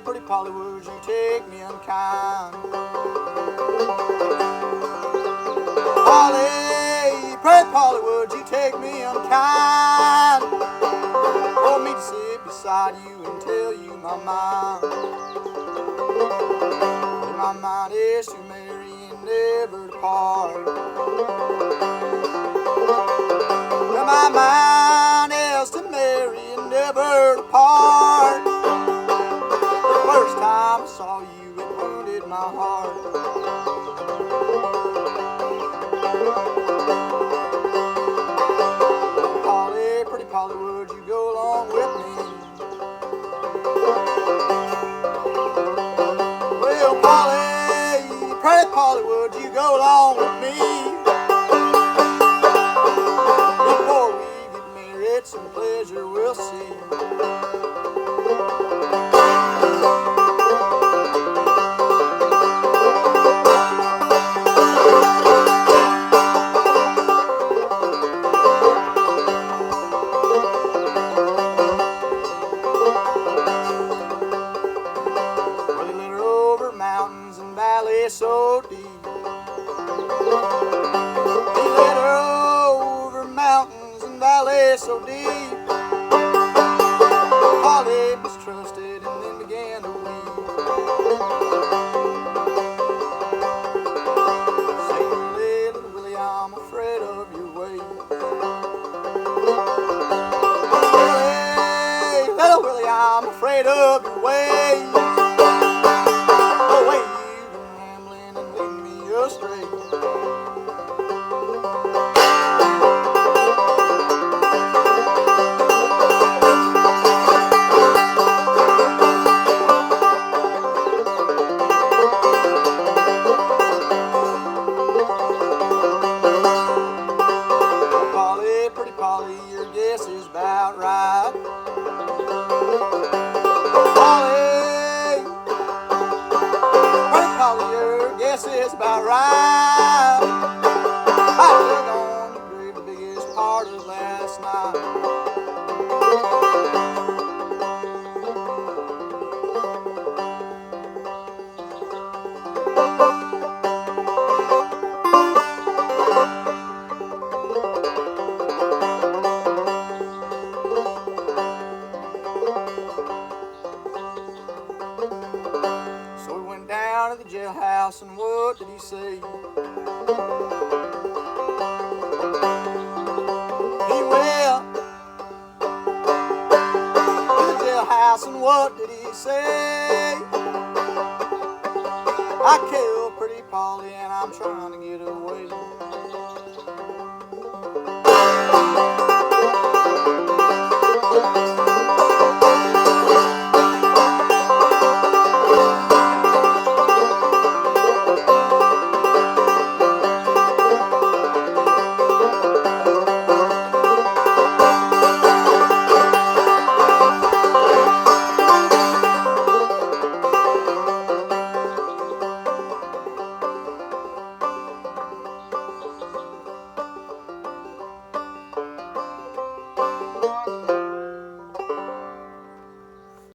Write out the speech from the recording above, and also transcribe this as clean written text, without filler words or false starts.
pretty Polly, would you take me unkind? Polly, pretty Polly, would you take me unkind? Want me to sit beside you and tell you my mind. Well, my mind is to marry and never to part. Well, my mind is to marry and never to part. The first time I saw you, it wounded my heart. Polly, pretty Polly, would you go along with me? Well, Polly, pretty Polly, would you go along with me? Before we get married, some pleasure we'll see. Mountains and valleys so deep. He led her over mountains and valleys so deep. Polly mistrusted and then began to weep. Say, little Willie, I'm afraid of your ways. Little Willie, I'm afraid of your ways. Polly, pretty Polly, your guess is about right. Polly, pretty Polly, your guess is about right. I took on the grave the biggest part of last night. So we went down to the jailhouse, and what did he say? He went to the jailhouse, and what did he say? I killed pretty Polly, and I'm trying to get away.